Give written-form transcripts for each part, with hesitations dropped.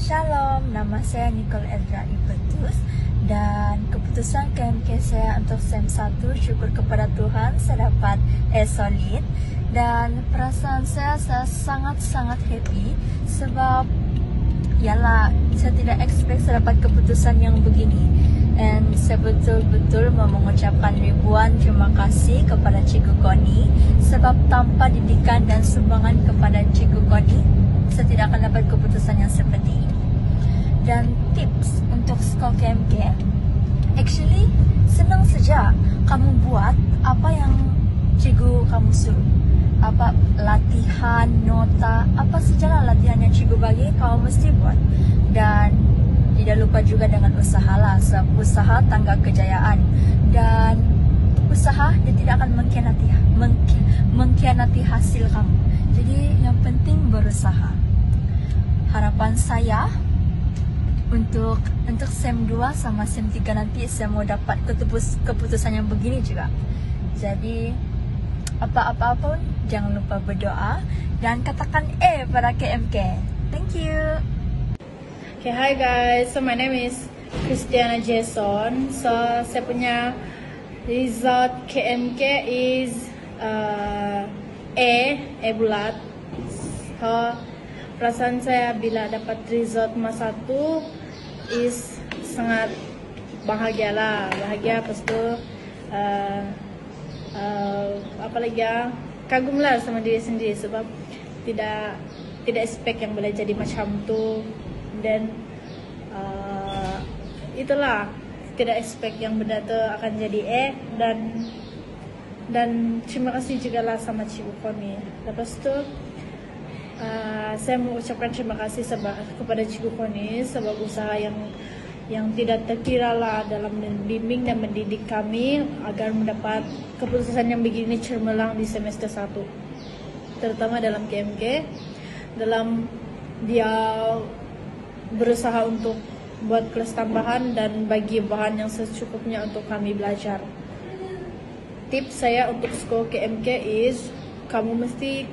Shalom, nama saya Nicole Edra Ibetus dan keputusan KMK saya untuk SEM 1 syukur kepada Tuhan saya dapat solid dan perasaan saya sangat-sangat happy sebab yalah saya tidak expect saya dapat keputusan yang begini. And saya betul-betul mau mengucapkan ribuan terima kasih kepada Cikgu Koni sebab tanpa didikan dan sumbangan kepada Cikgu Koni saya tidak akan dapat keputusan yang seperti ini. Dan tips untuk skor KMK, actually senang saja kamu buat apa yang cikgu kamu suruh. Apa latihan, nota, apa sajalah latihan yang cikgu bagi kamu mesti buat. Dan tidak lupa juga dengan usaha lah, sebab usaha tangga kejayaan. Dan usaha dia tidak akan mengkhianati hasil kamu. Jadi yang penting berusaha. Harapan saya untuk SEM 2 sama SEM 3 nanti saya mau dapat keputusan yang begini juga. Jadi apa-apa pun jangan lupa berdoa dan katakan pada KMK. Thank you. Okay, hi guys. So my name is Christiana Jason. So saya punya result KMK is A bulat. So perasaan saya bila dapat result masa 1 is sangat bahagia. Lepas tu apalagi kagum lah sama diri sendiri sebab tidak expect yang boleh jadi macam tu. Dan itulah tidak expect yang benda tu akan jadi dan terima kasih juga lah sama Cikgu Koni. Lepas tu saya mengucapkan terima kasih kepada Cikgu Koni sebab usaha yang tidak terkira lah dalam membimbing dan mendidik kami agar mendapat keputusan yang begini cemerlang di semester 1, terutama dalam KMK, dalam dia berusaha untuk buat kelas tambahan dan bagi bahan yang secukupnya untuk kami belajar. Tips saya untuk skor KMK is kamu mesti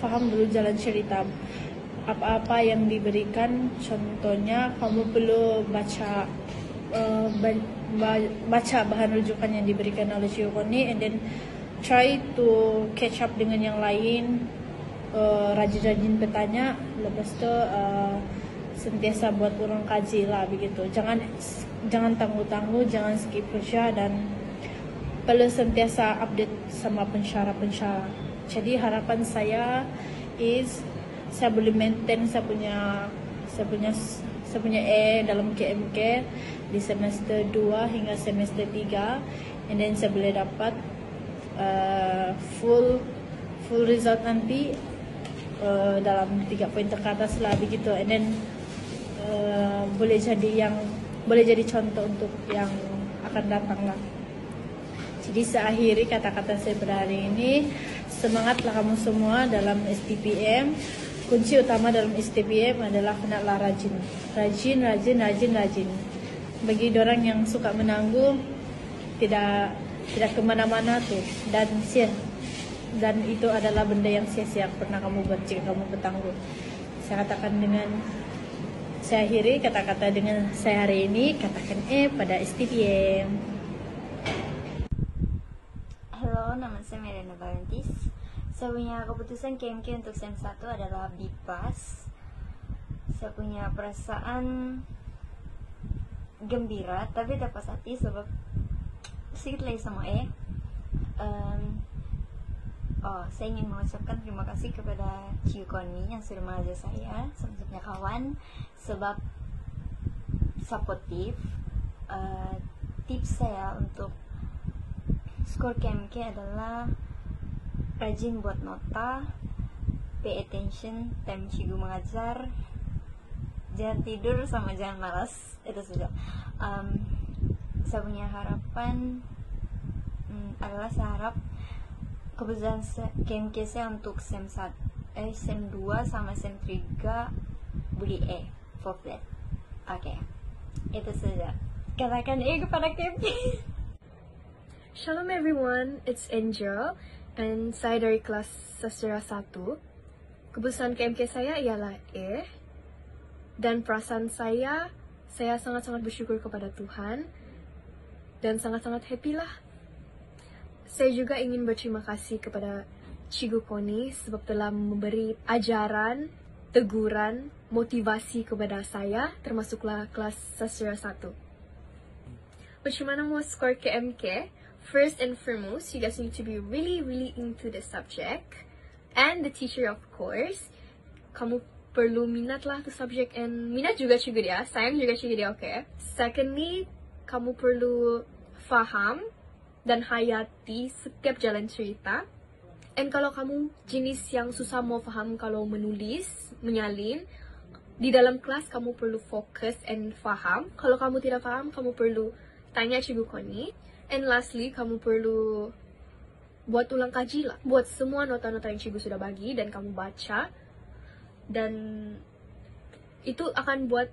faham dulu jalan cerita. Apa-apa yang diberikan, contohnya kamu perlu baca bahan rujukan yang diberikan oleh Cikgu Koni, and then try to catch up dengan yang lain. Rajin-rajin bertanya, lepas tu sentiasa buat urang kaji lah begitu. Jangan tangguh-tangguh, jangan skip kerja dan perlu sentiasa update sama pensyarah-pensyarah. Jadi harapan saya is saya boleh maintain saya punya A dalam KMK di semester 2 hingga semester 3, and then saya boleh dapat full result nanti dalam 3 poin teratas lah begitu, and then boleh jadi contoh untuk yang akan datang lah. Jadi saya akhiri kata-kata saya pada hari ini, semangatlah kamu semua dalam STPM. Kunci utama dalam STPM adalah hendaklah rajin. Bagi orang yang suka menangguh, tidak kemana-mana tuh, dan itu adalah benda yang sia-sia pernah kamu buat jika kamu bertangguh. Saya akhiri kata-kata dengan saya hari ini, katakan pada STPM. Halo, nama saya Melena Valentis. Saya punya keputusan KMK untuk SEM 1 adalah B+. Saya punya perasaan gembira tapi tak puas hati sebab sedikit lagi sama saya ingin mengucapkan terima kasih kepada Cikgu Koni yang sudah mengajar saya sama-sama kawan sebab supportive. Tips saya untuk skor KMK adalah rajin buat nota, pay attention time cikgu mengajar, jangan tidur sama jangan malas, itu saja. Saya punya harapan adalah saya harap keputusan KMK saya untuk SEM 2 sama SEM 3 boleh for flat. Oke, itu saja. Katakan kepada KMK. Shalom everyone, it's Angel. And saya dari kelas sastra 1. Keputusan KMK saya ialah Dan perasaan saya sangat-sangat bersyukur kepada Tuhan dan sangat-sangat happy lah. Saya juga ingin berterima kasih kepada Cikgu Connie sebab telah memberi ajaran, teguran, motivasi kepada saya, termasuklah kelas sastra 1. Macam mana mau skor KMK? First and foremost, you guys need to be really into the subject and the teacher, of course. Kamu perlu minat lah tu subject and minat juga cikgu dia, sayang juga cikgu dia, okay? Secondly, kamu perlu faham dan hayati setiap jalan cerita. And kalau kamu jenis yang susah mau faham kalau menulis, menyalin, di dalam kelas kamu perlu fokus and faham. Kalau kamu tidak faham, kamu perlu tanya Cikgu Connie. And lastly, kamu perlu buat ulang kaji lah. Buat semua nota-nota yang Cikgu sudah bagi dan kamu baca. Dan itu akan buat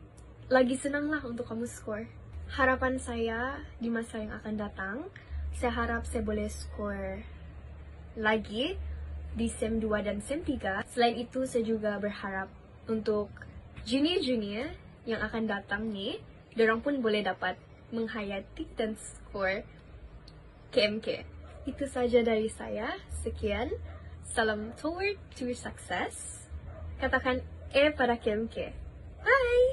lagi senang lah untuk kamu skor. Harapan saya di masa yang akan datang, saya harap saya boleh skor lagi di SEM 2 dan SEM 3. Selain itu, saya juga berharap untuk junior-junior yang akan datang nih, dorang pun boleh dapat menghayati dan skor KMK. Itu saja dari saya. Sekian. Salam toward to success. Katakan pada KMK. Bye!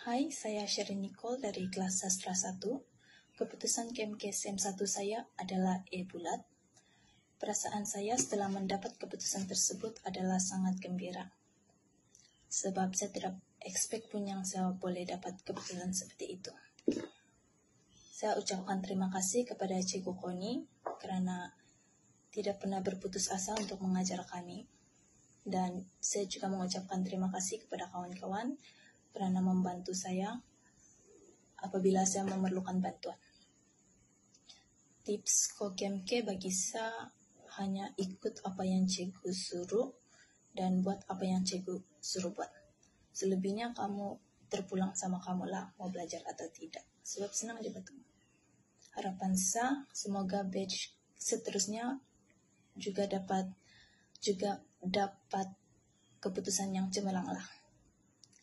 Hai, saya Sherin Nicole dari kelas Sastra 1. Keputusan KMK SEM 1 saya adalah E bulat. Perasaan saya setelah mendapat keputusan tersebut adalah sangat gembira. Sebab saya tidak expect pun yang saya boleh dapat keputusan seperti itu. Saya ucapkan terima kasih kepada Cikgu Connie karena tidak pernah berputus asa untuk mengajar kami. Dan saya juga mengucapkan terima kasih kepada kawan-kawan karena membantu saya apabila saya memerlukan bantuan. Tips KMK bagi saya hanya ikut apa yang cikgu suruh dan buat apa yang cikgu suruh buat. Selebihnya kamu terpulang sama kamu lah mau belajar atau tidak. Sebab senang juga tuh. Harapan saya semoga batch seterusnya juga dapat keputusan yang cemerlang lah.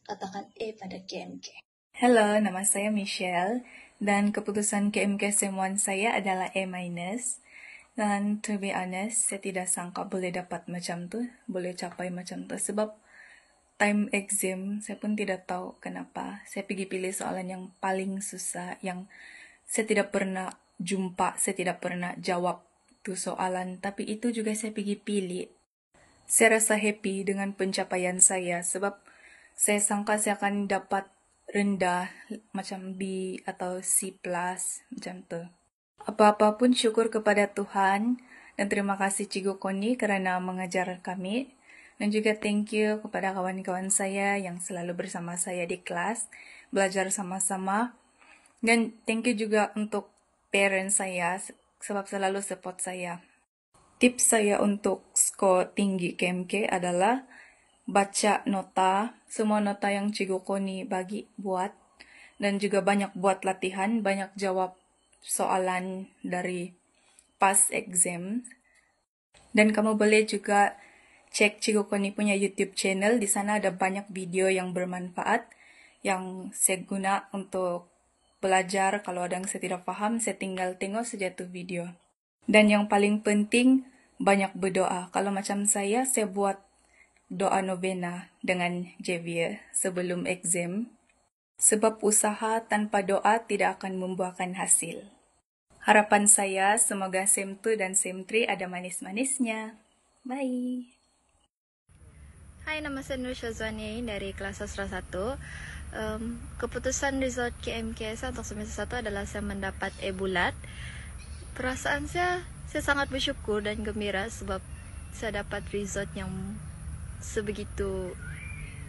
Katakan pada KMK. Halo, nama saya Michelle dan keputusan KMK SEM 1 saya adalah A-. Dan to be honest, saya tidak sangka boleh dapat macam tu, boleh capai macam tu sebab time exam saya pun tidak tahu kenapa. Saya pergi pilih soalan yang paling susah yang saya tidak pernah jumpa, saya tidak pernah jawab tu soalan, tapi itu juga saya pergi pilih. Saya rasa happy dengan pencapaian saya sebab saya sangka saya akan dapat rendah macam B atau C+, macam tu. Apa-apa pun syukur kepada Tuhan dan terima kasih Cikgu Connie kerana mengajar kami. Dan juga thank you kepada kawan-kawan saya yang selalu bersama saya di kelas, belajar sama-sama. Dan thank you juga untuk parents saya sebab selalu support saya. Tips saya untuk skor tinggi KMK adalah baca nota, semua nota yang Cikgu Connie bagi buat, dan juga banyak buat latihan, banyak jawab soalan dari past exam. Dan kamu boleh juga cek Cikgu Connie punya YouTube channel, di sana ada banyak video yang bermanfaat yang saya guna untuk belajar. Kalau ada yang saya tidak paham, saya tinggal tengok saja tu video. Dan yang paling penting, banyak berdoa. Kalau macam saya buat doa novena dengan Javier sebelum exam. Sebab usaha tanpa doa tidak akan membuahkan hasil. Harapan saya semoga SEM 2 dan SEM 3 ada manis-manisnya. Bye! Hai, nama saya Nur Syazwani dari kelas Sastra 1. Keputusan result KMK saya untuk semester 1 adalah saya mendapat E bulat. Perasaan saya sangat bersyukur dan gembira sebab saya dapat result yang sebegitu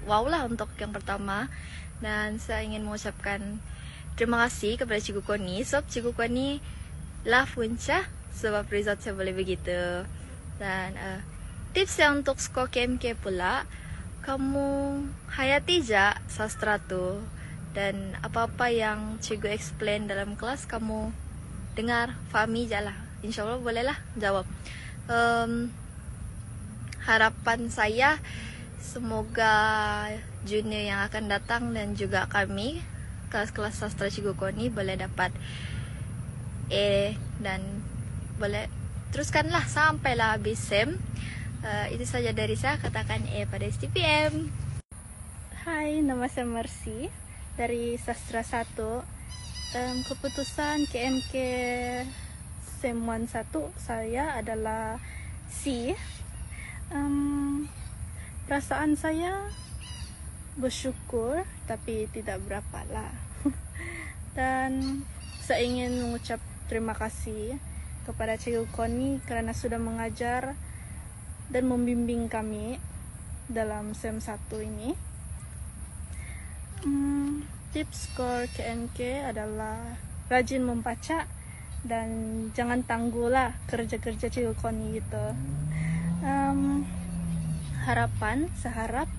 wow lah untuk yang pertama. Dan saya ingin mengucapkan terima kasih kepada Cikgu Connie sebab Cikgu Connie lah punca sebab result saya boleh begitu. Dan tips saya untuk skor KMK pula, kamu hayati je sastra tu dan apa-apa yang cikgu explain dalam kelas kamu dengar, fahami je lah. InsyaAllah bolehlah jawab. Harapan saya Semoga junior yang akan datang dan juga kami kelas-kelas sastra Cikgu Koni boleh dapat A dan boleh teruskanlah sampailah habis SEM. Itu saja dari saya, katakan A pada STPM. Hai, nama saya Mercy dari Sastra 1. Keputusan KMK SEM 1 saya adalah C. Perasaan saya bersyukur tapi tidak berapa lah. Dan saya ingin mengucap terima kasih kepada Cikgu Koni kerana sudah mengajar dan membimbing kami dalam SEM 1 ini. Tips skor KMK adalah rajin membaca dan jangan tangguhlah kerja-kerja Cikgu Koni gitu. Seharap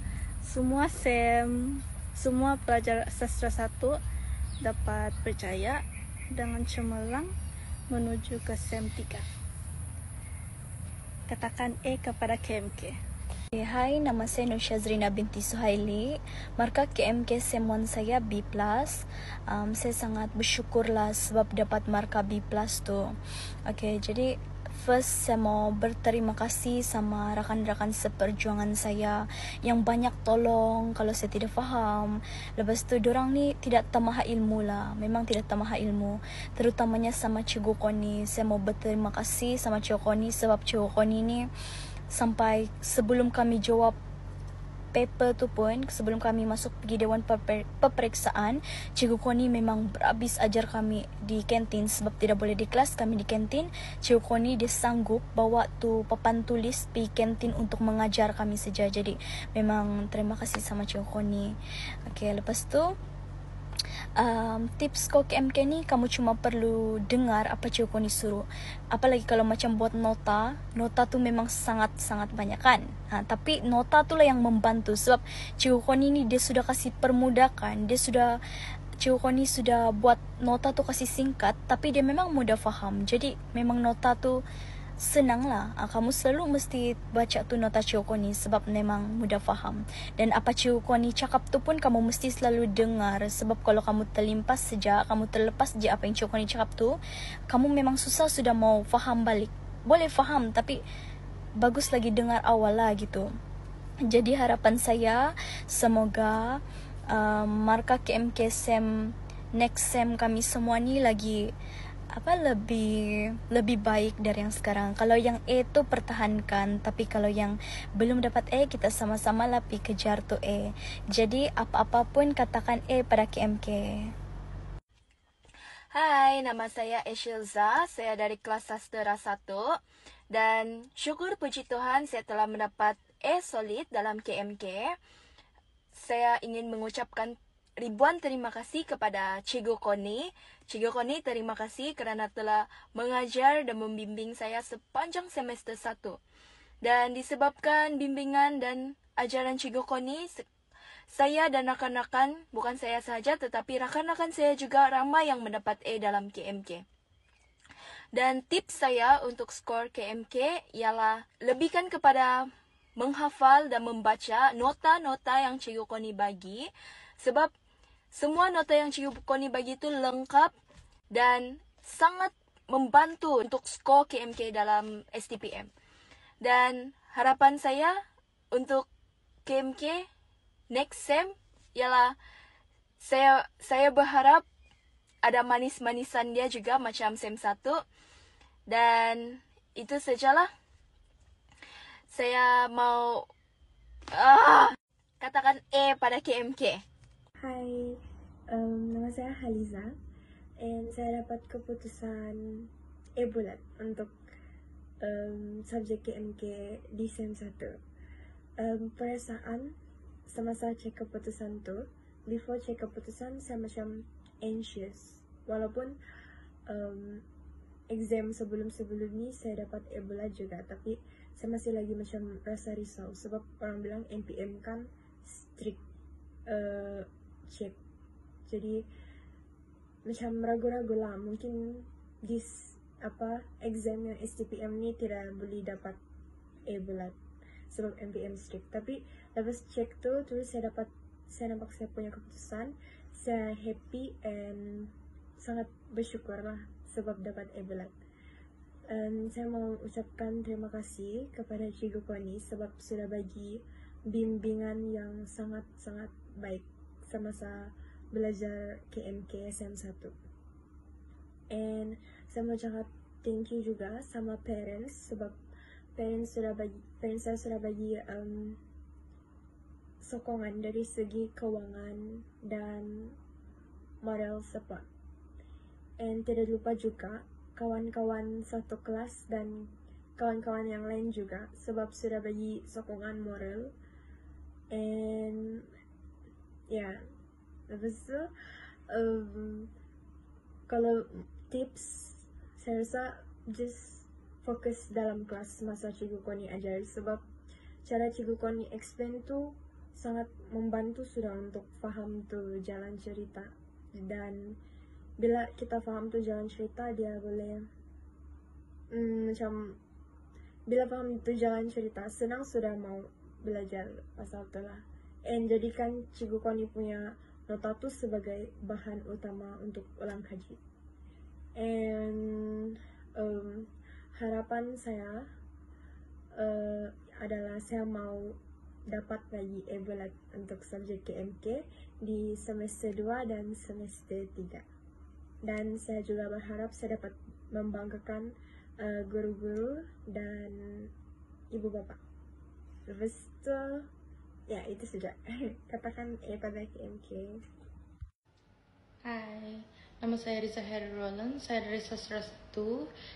semua SEM, semua pelajar sastra 1 dapat percaya dengan cemerlang menuju ke SEM 3. Katakan E kepada KMK. Hai, nama saya Nur Syazrina binti Suhaili. Markah KMK SEM 1 saya B+. Saya sangat bersyukurlah sebab dapat markah B+ tu. Okay, jadi first saya mau berterima kasih sama rakan-rakan seperjuangan saya yang banyak tolong kalau saya tidak faham. Lepas tu dorang ni tidak tamah ilmu lah, memang tidak tamah ilmu, terutamanya sama Cikgu Koni. Saya mau berterima kasih sama Cikgu Koni sebab Cikgu Koni ni sampai sebelum kami jawab paper tu pun, sebelum kami masuk pergi dewan peperiksaan, Cikgu Koni memang berhabis ajar kami di kantin sebab tidak boleh di kelas, kami di kantin. Cikgu Koni dia sanggup bawa tu papan tulis pergi kantin untuk mengajar kami saja. Jadi memang terima kasih sama Cikgu Koni. Okay, lepas tu tips kau KMK ni kamu cuma perlu dengar apa Cikgu Koni suruh. Apalagi kalau macam buat nota tu memang sangat-sangat banyak kan. Tapi nota tu lah yang membantu sebab Cikgu Koni ni dia sudah kasih permudakan, Cikgu Koni sudah buat nota tu kasih singkat tapi dia memang mudah faham. Jadi memang nota tu senang lah. Kamu selalu mesti baca tu nota Cikgu Koni sebab memang mudah faham. Dan apa Cikgu Koni cakap tu pun kamu mesti selalu dengar sebab kalau kamu terlepas saja apa yang Cikgu Koni cakap tu, kamu memang susah sudah mau faham balik. Boleh faham tapi bagus lagi dengar awal lah gitu. Jadi harapan saya semoga markah KMK SEM next SEM kami semua ni lagi lebih baik dari yang sekarang. Kalau yang A tu pertahankan, tapi kalau yang belum dapat A kita sama-sama lah pergi kejar tu A. Jadi apa-apa pun katakan A pada KMK. Hai, nama saya Eshilza. Saya dari kelas sastra 1 dan syukur puji Tuhan saya telah mendapat A solid dalam KMK. Saya ingin mengucapkan ribuan terima kasih kepada Cikgu Koni. Cikgu Koni, terima kasih kerana telah mengajar dan membimbing saya sepanjang semester 1. Dan disebabkan bimbingan dan ajaran Cikgu Koni, saya dan rakan-rakan, bukan saya sahaja tetapi rakan-rakan saya juga ramai yang mendapat A dalam KMK. Dan tips saya untuk skor KMK ialah lebihkan kepada menghafal dan membaca nota-nota yang Cikgu Koni bagi. Sebab semua nota yang Cikgu Koni bagi itu lengkap dan sangat membantu untuk skor KMK dalam STPM. Dan harapan saya untuk KMK next SEM ialah saya berharap ada manis-manisan dia juga macam SEM 1. Dan itu sajalah. Saya mau katakan A pada KMK. Hai, nama saya Haliza and saya dapat keputusan A bulat untuk subjek KMK di SEM 1. Perasaan semasa cek keputusan tu, before cek keputusan saya macam anxious. Walaupun exam sebelum-sebelum ni saya dapat A bulat juga, tapi saya masih lagi macam rasa risau sebab orang bilang NPM kan strict check. Jadi macam ragu-ragu lah, mungkin exam yang STPM ni tidak boleh dapat A bulat sebab NPM strict. Tapi Lepas cek tuh, terus saya nampak saya punya keputusan. Saya happy and sangat bersyukur lah sebab dapat A bulat. Saya mau ucapkan terima kasih kepada Cikgu Koni sebab sudah bagi bimbingan yang sangat-sangat baik semasa belajar KMK SM1. And saya mau cakap thank you juga sama parents sebab parents saya sudah bagi sokongan dari segi keuangan dan moral support. And tidak lupa juga kawan-kawan satu kelas dan kawan-kawan yang lain juga sebab sudah bagi sokongan moral. And lepas itu kalau tips saya rasa just fokus dalam kelas masa Cikgu Koni ajar sebab cara Cikgu Koni explain tuh sangat membantu sudah untuk paham tuh jalan cerita. Dan bila kita paham tuh jalan cerita, dia boleh bila paham tuh jalan cerita, senang sudah mau belajar pasal itu lah. And jadikan Cikgu Koni punya nota tuh sebagai bahan utama untuk ulang kaji. And harapan saya adalah saya mau dapat lagi A bulat untuk subjek KMK di semester 2 dan semester 3. Dan saya juga berharap saya dapat membanggakan guru-guru dan ibu bapak. Lepas itu, ya itu saja. Katakan A pada KMK. Hai, nama saya Risa Heri Roland, saya dari Sastra 1.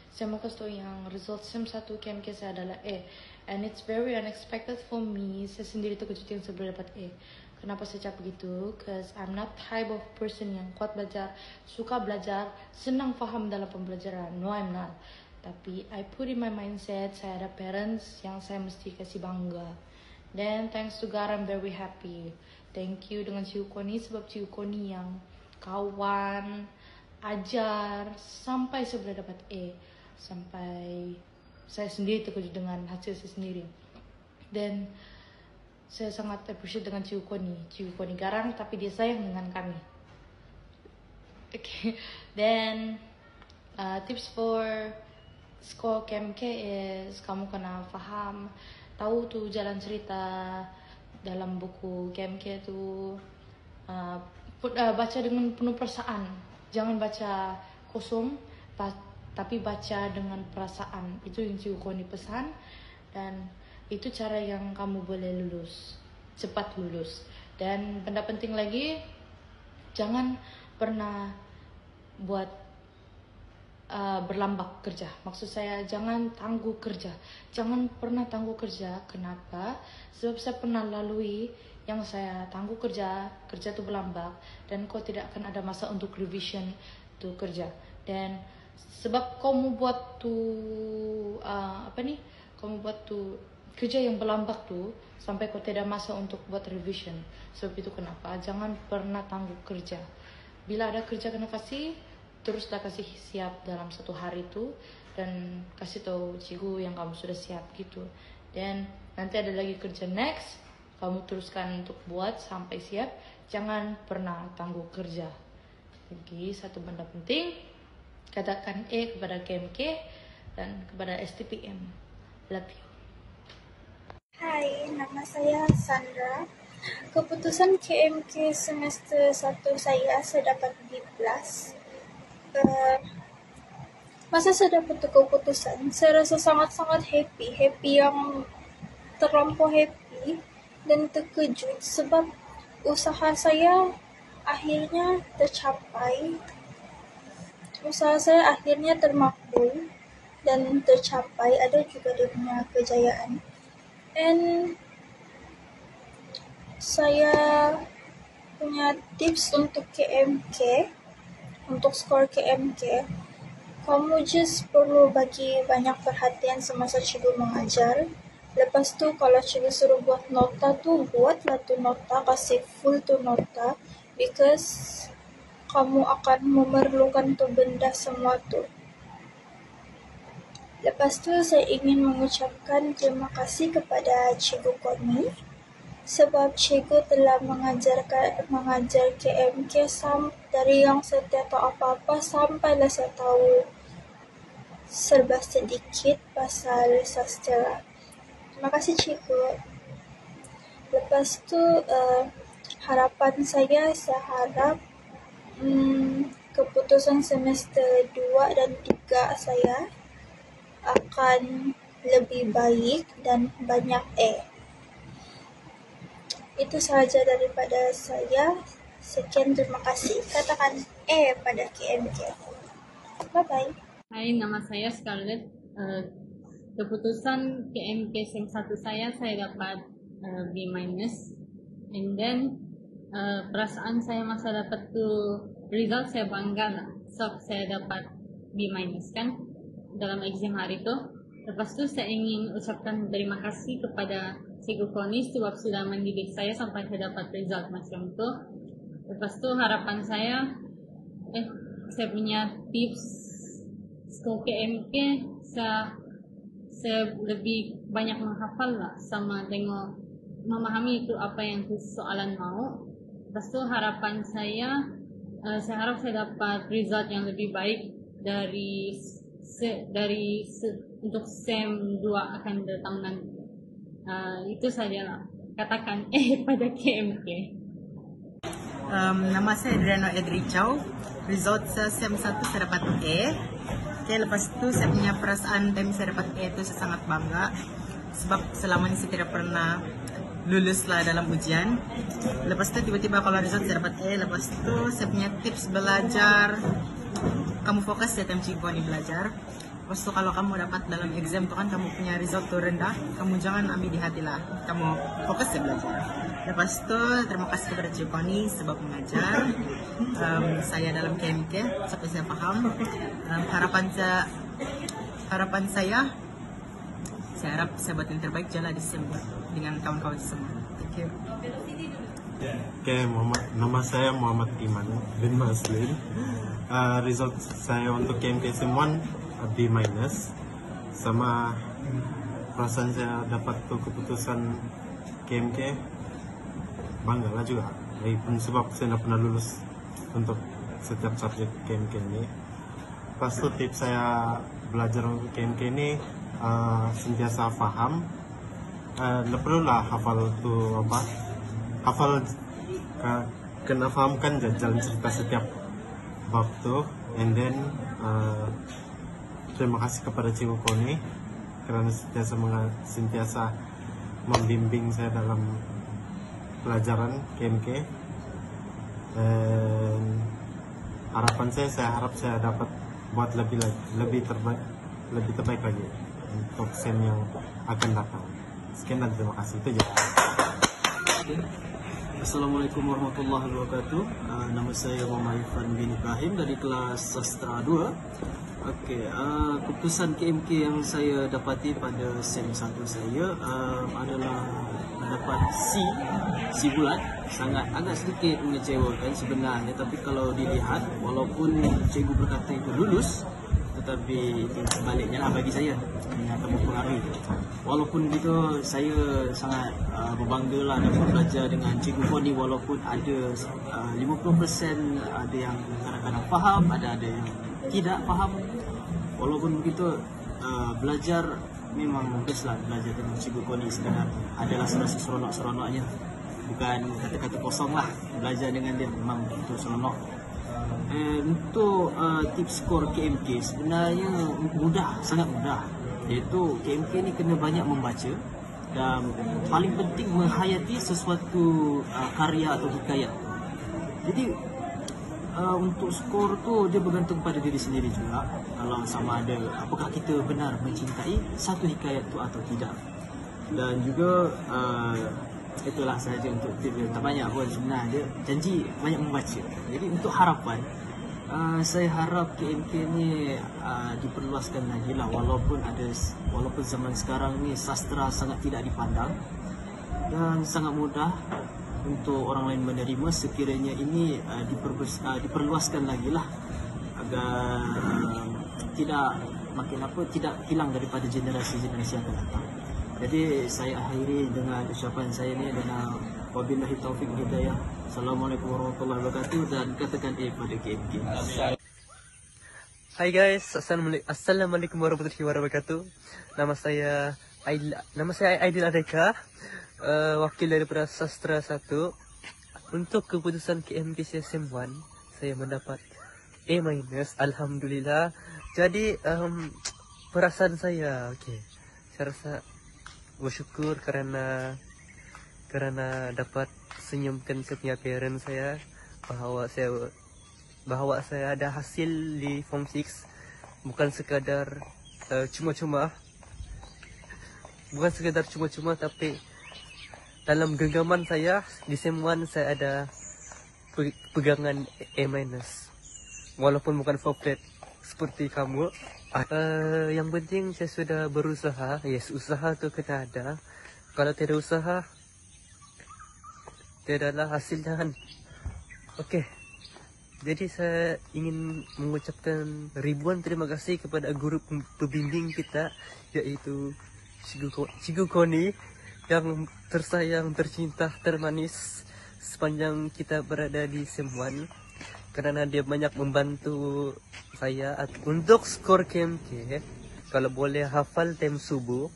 Saya mau kasih tau yang result SEM 1 KMK saya adalah A. And it's very unexpected for me. Saya sendiri terkejut yang saya dapat A. Kenapa saya cakap begitu? Cause I'm not type of person yang kuat belajar, suka belajar, senang paham dalam pembelajaran. No, I'm not. Tapi I put in my mindset, saya ada parents yang saya mesti kasih bangga. Then thanks to God, I'm very happy. Thank you dengan Cikgu Koni sebab Cikgu Koni yang kawan, ajar, sampai saya boleh dapat A. Sampai saya sendiri terkejut dengan hasil saya sendiri. Dan saya sangat appreciate dengan Cikgu Koni. Cikgu Koni garang tapi dia sayang dengan kami. Okay. Then tips for score KMK is kamu kena faham, tahu tuh jalan cerita dalam buku KMK tuh. Baca dengan penuh perasaan, jangan baca kosong, tapi baca dengan perasaan. Itu yang Cikgu Koni pesan, dan itu cara yang kamu boleh lulus, cepat lulus. Dan benda penting lagi, jangan pernah buat berlambak kerja. Maksud saya jangan tangguh kerja, jangan pernah tangguh kerja. Kenapa? Sebab saya pernah lalui yang saya tangguh kerja tuh berlambak, dan kau tidak akan ada masa untuk revision tuh kerja. Dan sebab kamu buat tuh kamu buat tuh kerja yang berlambak tuh sampai kau tidak masa untuk buat revision. Sebab itu kenapa jangan pernah tangguh kerja. Bila ada kerja kena kasih, teruslah kasih siap dalam 1 hari itu, dan kasih tahu cikgu yang kamu sudah siap gitu. Dan nanti ada lagi kerja next, kamu teruskan untuk buat sampai siap. Jangan pernah tangguh kerja. Lagi satu benda penting, katakan E kepada KMK dan kepada STPM. Love you. Hai, nama saya Sandra. Keputusan KMK semester 1 saya dapat B+. Masa saya dapat keputusan, saya rasa sangat-sangat happy yang terlampau happy dan terkejut sebab usaha saya akhirnya tercapai. Usaha saya akhirnya termakbul dan tercapai, ada juga dia punya kejayaan. And saya punya tips untuk KMK, untuk skor KMK. Kamu just perlu bagi banyak perhatian semasa cikgu mengajar. Lepas tu kalau cikgu suruh buat nota tu, buatlah tu nota, kasih full tu nota, because kamu akan memerlukan tu benda semua tu. Lepas tu saya ingin mengucapkan terima kasih kepada Cikgu Koni sebab cikgu telah mengajar KMK dari yang saya tidak tahu apa-apa sampailah saya tahu serba sedikit pasal sastera. Terima kasih cikgu. Lepas tu harapan saya harap keputusan semester 2 dan 3 saya akan lebih baik dan banyak A. Itu sahaja daripada saya. Sekian, terima kasih. Katakan A pada KMK. Bye-bye. Hai, nama saya Scarlett. Keputusan KMK SEM 1 saya dapat B-. And then perasaan saya masa dapat tuh result saya bangga lah. So saya dapat B- kan dalam exam hari itu. Lepas tu saya ingin ucapkan terima kasih kepada Cikgu Koni sebab sudah mendidik saya sampai saya dapat result macam itu. Lepas tu harapan saya punya tips skor KMK saya lebih banyak menghafal lah sama tengok memahami itu apa yang soalan mau. Lepas tu harapan saya harap saya dapat result yang lebih baik dari untuk SEM 2 akan datang nanti. Itu sajalah. Katakan pada KMK. Nama saya Adriano Edri Chow. Result saya SEM 1 saya dapat A. Okay, lepas tu saya punya perasaan time saya dapat A itu saya sangat bangga. Sebab selama ini saya tidak pernah lulus lah dalam ujian. Lepas tu tiba-tiba kalau result saya dapat A. Lepas tu saya punya tips belajar. Kamu fokus ya time Cikgu Koni belajar. Lepas tu kalau kamu dapat dalam exam tu kan kamu punya result tu rendah, kamu jangan ambil di hati lah. Kamu fokus ya belajar. Lepas tu terima kasih kepada Cikgu Koni sebab mengajar saya dalam KMK sampai saya paham. Harapan saya harap saya buat yang terbaik jalan di Desember dengan kawan-kawan semua. Thank you. Okay, nama saya Muhammad Iman bin Maslin. Result saya untuk KMK SEM 1 B-. Sama perasaan saya dapat keputusan KMK bangga lah juga. Walaupun sebab saya tidak pernah lulus untuk setiap subjek KMK ini. Pas itu tips saya belajar untuk KMK ini sentiasa paham. Tidak perlulah hafal tu apa. Hafal kena fahamkan jalan cerita setiap bab tu. And then terima kasih kepada Cikgu Koni kerana sentiasa membimbing saya dalam pelajaran KMK. Dan harapan saya harap saya dapat buat lebih terbaik lagi untuk SEM yang akan datang. Sekian dan terima kasih. Itu je. Assalamualaikum warahmatullahi wabarakatuh. Nama saya Muhammad Irfan bin Ibrahim dari kelas Sastra 2. Okey, keputusan KMK yang saya dapati pada SEM 1 saya adalah mendapat C bulat. Agak sedikit mengecewakan sebenarnya, tapi kalau dilihat walaupun cikgu berkata itu lulus, tetapi sebaliknya lah bagi saya akan mempengaruhi. Walaupun begitu saya sangat berbangga lah dapat belajar dengan Cikgu Koni walaupun ada 50% ada yang kadang-kadang faham, ada yang tidak faham. Walaupun begitu belajar memang best lah belajar dengan Cikgu Koni. Sebenarnya adalah serasa seronok-seronoknya, bukan kata-kata kosong lah. Belajar dengan dia memang betul seronok. Untuk tips skor KMK sebenarnya mudah, sangat mudah. Iaitu KMK ni kena banyak membaca dan paling penting menghayati sesuatu karya atau hikayat. Jadi untuk skor tu dia bergantung pada diri sendiri juga. Kalau sama ada apakah kita benar mencintai satu hikayat tu atau tidak. Dan juga itulah sahaja untuk tips. Tak banyak pun sebenarnya, dia janji banyak membaca. Jadi untuk harapan saya harap KMK ni diperluaskan lagi lah. Walaupun zaman sekarang ni sastra sangat tidak dipandang dan sangat mudah untuk orang lain menerima, sekiranya ini diperluaskan lagi lah agar tidak hilang daripada generasi yang akan datang. Jadi saya akhiri dengan ucapan saya ini dengan wabillahi taufik hidayah. Assalamualaikum warahmatullahi wabarakatuh dan katakan pada KMK. Hai guys, assalamualaikum warahmatullahi wabarakatuh. Nama saya Aidil Adeka, wakil daripada Sastra 1. Untuk keputusan KMK SM1, saya mendapat A-, alhamdulillah. Jadi perasaan saya, saya rasa bersyukur karena dapat senyumkan setiap parents saya bahawa saya ada hasil di Form 6, bukan sekadar cuma-cuma, tapi dalam genggaman saya di SEM1 saya ada pegangan A-, walaupun bukan full plate seperti kamu. Yang penting saya sudah berusaha. Yes, usaha tu kena ada. Kalau tidak usaha, tidaklah hasilnya kan. Okey. Jadi saya ingin mengucapkan ribuan terima kasih kepada guru pembimbing kita, iaitu Cikgu Koni, yang tersayang, tercinta, termanis sepanjang kita berada di SEM1, karena dia banyak membantu saya untuk skor KMK. Kalau boleh hafal time subuh,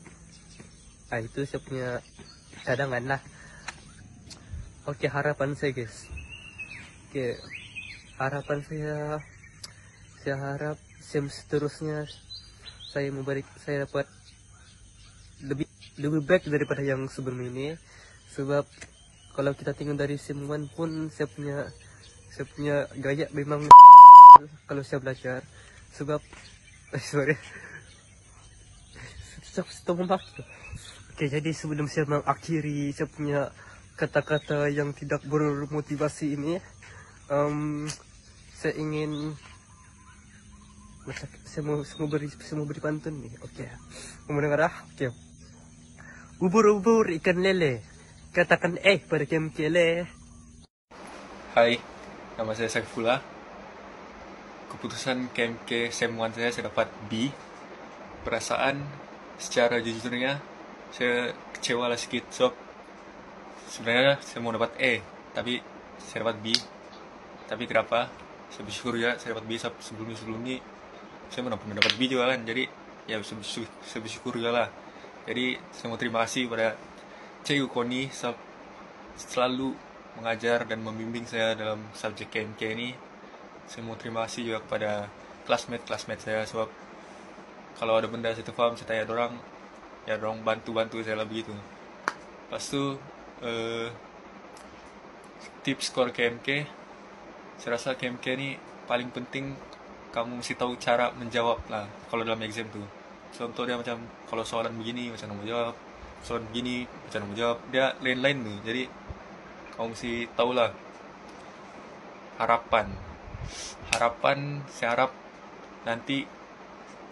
itu saya punya cadangan lah. Okey, harapan saya guys. Okey, harapan saya harap SEM seterusnya saya dapat lebih baik daripada yang sebelum ini. Sebab kalau kita tengok dari SEM1 pun saya punya gaya memang kalau saya belajar. Sebab Okey, jadi sebelum saya mengakhiri saya punya kata-kata yang tidak bermotivasi ini, saya ingin saya mau beri pantun nih. Okey, mau dengar? Okey. Ubur-ubur ikan lele, katakan pada KMK le. Hai, nama saya Saifullah. Keputusan KMK SEM1 saya dapat B. Perasaan secara jujurnya saya kecewa lah sedikit. So sebenarnya saya mau dapat A, tapi saya dapat B. Tapi kenapa? Saya bersyukur ya saya dapat B. Sebelum ini saya pernah dapat B juga kan. Jadi ya saya bersyukur juga lah. Jadi saya mau terima kasih pada Cikgu Koni selalu mengajar dan membimbing saya dalam subjek KMK ini. Saya mau terima kasih juga kepada classmate saya, sebab kalau ada benda saya terfaham, saya tanya dorang, ya dorang bantu saya lah begitu. Lepas tu tips skor KMK, saya rasa KMK ni paling penting kamu mesti tahu cara menjawab lah kalau dalam exam tu. Contoh dia macam kalau soalan begini macam mana mau jawab, soalan begini macam mana mau jawab, dia lain-lain tu. Jadi kamu mesti tahulah harapan saya harap nanti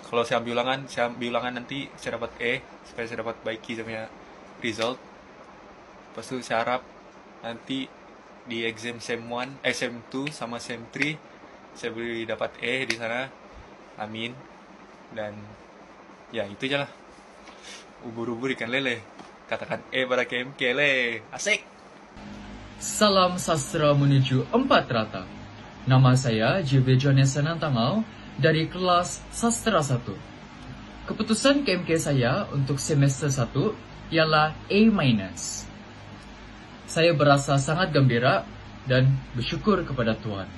kalau saya ambil ulangan nanti saya dapat A, supaya saya dapat baiki saya punya result. Lepas tu saya harap nanti di exam SEM1, SEM2 sama SEM3 saya boleh dapat A di sana. Amin. Dan ya itu aja lah. Ubur-ubur ikan lele, katakan A pada KMK le. Asik. Salam sastra menuju 4 rata. Nama saya JB Johnson Tangau dari kelas Sastra 1. Keputusan KMK saya untuk semester 1 ialah A-. Saya berasa sangat gembira dan bersyukur kepada Tuhan.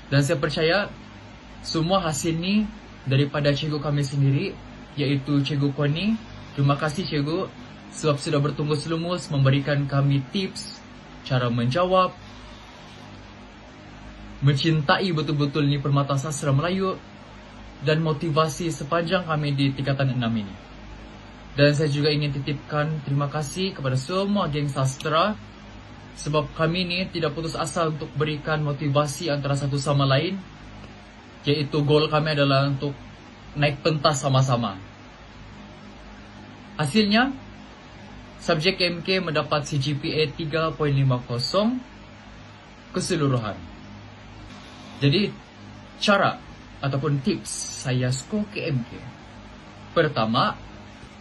Dan saya percaya semua hasil ini daripada cikgu kami sendiri, yaitu Cikgu Koni. Terima kasih Cikgu sebab sudah bertunggus lumus memberikan kami tips cara menjawab, mencintai betul-betul ni permata sastra Melayu, dan motivasi sepanjang kami di tingkatan 6 ini. Dan saya juga ingin titipkan terima kasih kepada semua geng sastra, sebab kami ni tidak putus asa untuk berikan motivasi antara satu sama lain, yaitu goal kami adalah untuk naik pentas sama-sama. Hasilnya, subjek KMK mendapat CGPA 3.50 keseluruhan. Jadi, cara ataupun tips saya skor KMK. Pertama,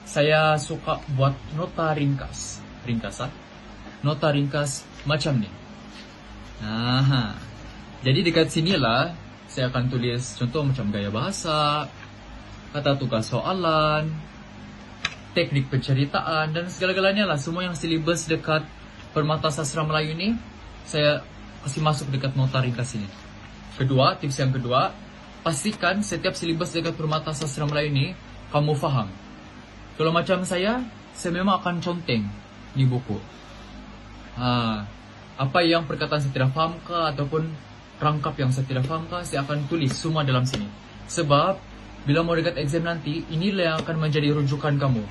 saya suka buat nota ringkas. Nota ringkas macam ni. Nah, jadi dekat sinilah saya akan tulis contoh macam gaya bahasa, kata tukar soalan, teknik penceritaan, dan segala-galanya lah. Semua yang silibus dekat Permata Sastra Melayu ini saya kasih masuk dekat nota ringkas ini. Tips yang kedua, pastikan setiap silibus dekat Permata Sastra Melayu ini kamu faham. Kalau macam saya memang akan conteng di buku. Apa yang perkataan saya tidak faham ataupun rangkap yang saya tidak faham saya akan tulis semua dalam sini. Sebab bila mau dekat exam nanti, inilah yang akan menjadi rujukan kamu.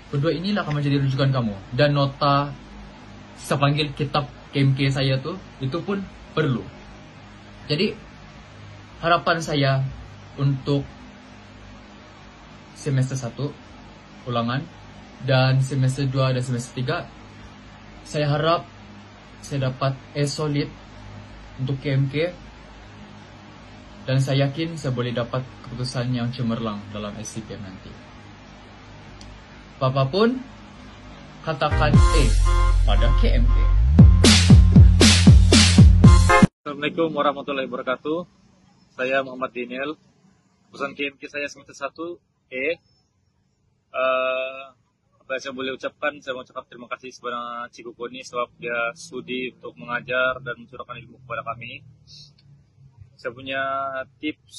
Kedua inilah akan menjadi rujukan kamu. Dan nota saya panggil kitab KMK saya tuh, itu pun perlu. Jadi harapan saya untuk semester 1 ulangan dan semester 2 dan semester 3, saya harap saya dapat E solid untuk KMK, dan saya yakin saya boleh dapat keputusan yang cemerlang dalam SCPM nanti. Apapun, katakan E pada KMK. Assalamualaikum warahmatullahi wabarakatuh. Saya Muhammad Daniel. Keputusan KMK saya semester 1 E. Apa yang saya boleh ucapkan, saya mau ucapkan terima kasih kepada Cikgu Koni sebab dia sudi untuk mengajar dan mencurahkan ilmu kepada kami. Saya punya tips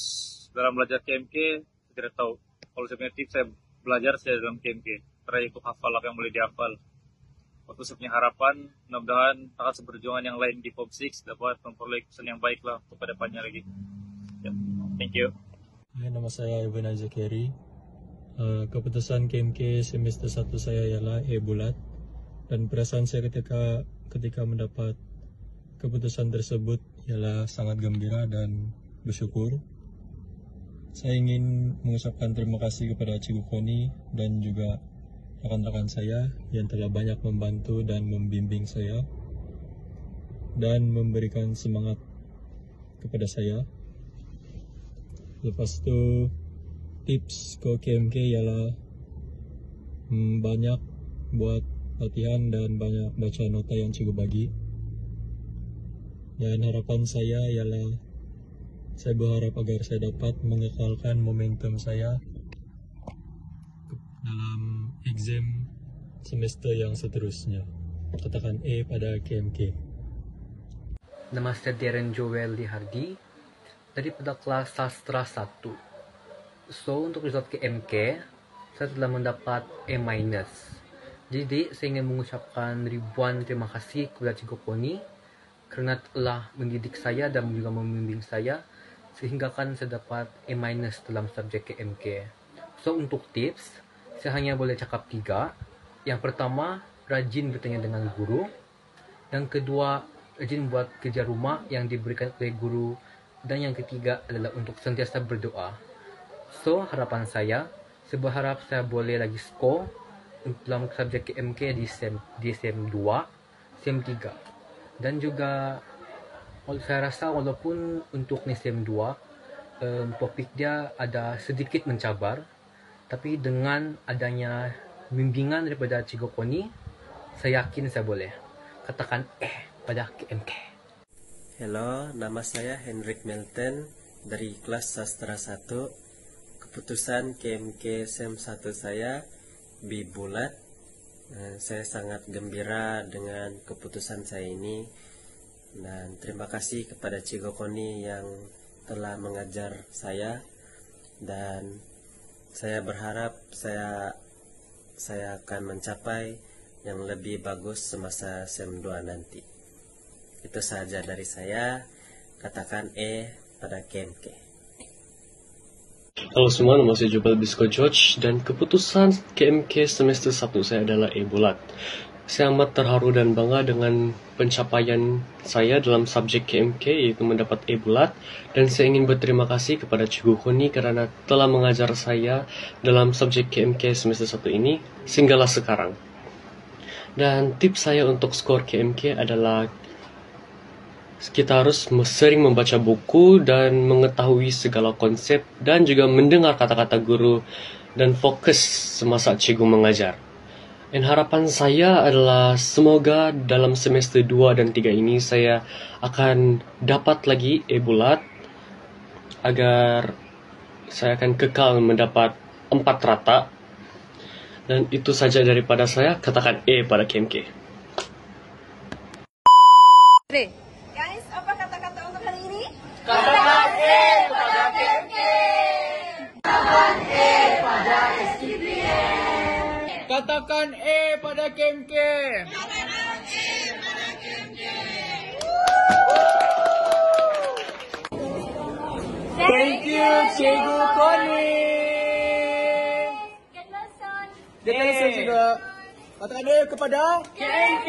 dalam belajar KMK, saya tidak tahu. Kalau saya punya tips, saya belajar dalam KMK. Terakhir itu hafal apa yang boleh dihafal. Waktu saya punya harapan, mudah-mudahan kakak seperjuangan yang lain di Form 6 dapat memperoleh kesan yang baik lah kepada depannya lagi. Ya, thank you. Nama saya Ivan Zakeri. Keputusan KMK semester 1 saya ialah E bulat, dan perasaan saya ketika mendapat keputusan tersebut ialah sangat gembira dan bersyukur. Saya ingin mengucapkan terima kasih kepada Cikgu Koni dan juga rekan-rekan saya yang telah banyak membantu dan membimbing saya dan memberikan semangat kepada saya. Lepas itu tips ke KMK ialah banyak buat latihan dan banyak baca nota yang cikgu bagi. Dan harapan saya ialah saya berharap agar saya dapat mengekalkan momentum saya dalam exam semester yang seterusnya. Katakan E pada KMK. Nama saya Darren Joel Lihardi daripada kelas Sastra 1. So, untuk result KMK, saya telah mendapat E-. Jadi, saya ingin mengucapkan ribuan terima kasih kepada Cikgu Koni kerana telah mendidik saya dan juga membimbing saya sehingga kan saya dapat E- dalam subjek KMK. So, untuk tips, saya hanya boleh cakap 3. Yang pertama, rajin bertanya dengan guru. Yang kedua, rajin buat kerja rumah yang diberikan oleh guru. Dan yang ketiga adalah untuk sentiasa berdoa. So, harapan saya berharap saya boleh lagi score dalam subjek KMK di SEM 2, SEM 3. Dan juga, saya rasa walaupun untuk SEM 2, topik dia ada sedikit mencabar, tapi dengan adanya bimbingan daripada Cikgu Koni, saya yakin saya boleh. Katakan pada KMK. Hello, nama saya Hendrik Melton dari kelas Sastra 1. Keputusan KMK SEM 1 saya B bulat. Saya sangat gembira dengan keputusan saya ini. Dan terima kasih kepada Cikgu Koni yang telah mengajar saya. Dan saya berharap saya akan mencapai yang lebih bagus semasa SEM 2 nanti. Itu saja dari saya. Katakan E pada KMK. Halo semua, nama saya Jubal Bisco George dan keputusan KMK semester 1 saya adalah E bulat. Saya amat terharu dan bangga dengan pencapaian saya dalam subjek KMK yaitu mendapat E bulat, dan saya ingin berterima kasih kepada Cikgu Koni kerana telah mengajar saya dalam subjek KMK semester 1 ini sehinggalah sekarang. Dan tips saya untuk skor KMK adalah kita harus sering membaca buku dan mengetahui segala konsep dan juga mendengar kata-kata guru dan fokus semasa cikgu mengajar. Dan harapan saya adalah semoga dalam semester 2 dan 3 ini saya akan dapat lagi A bulat agar saya akan kekal mendapat 4 rata. Dan itu saja daripada saya, katakan A pada KMK. Guys, apa kata-kata untuk hari ini? Katakan A pada KMK. Katakan A pada STPN. Katakan A pada KMK. Thank you, Cikgu Connie. Kita juga katakan A kepada KMK.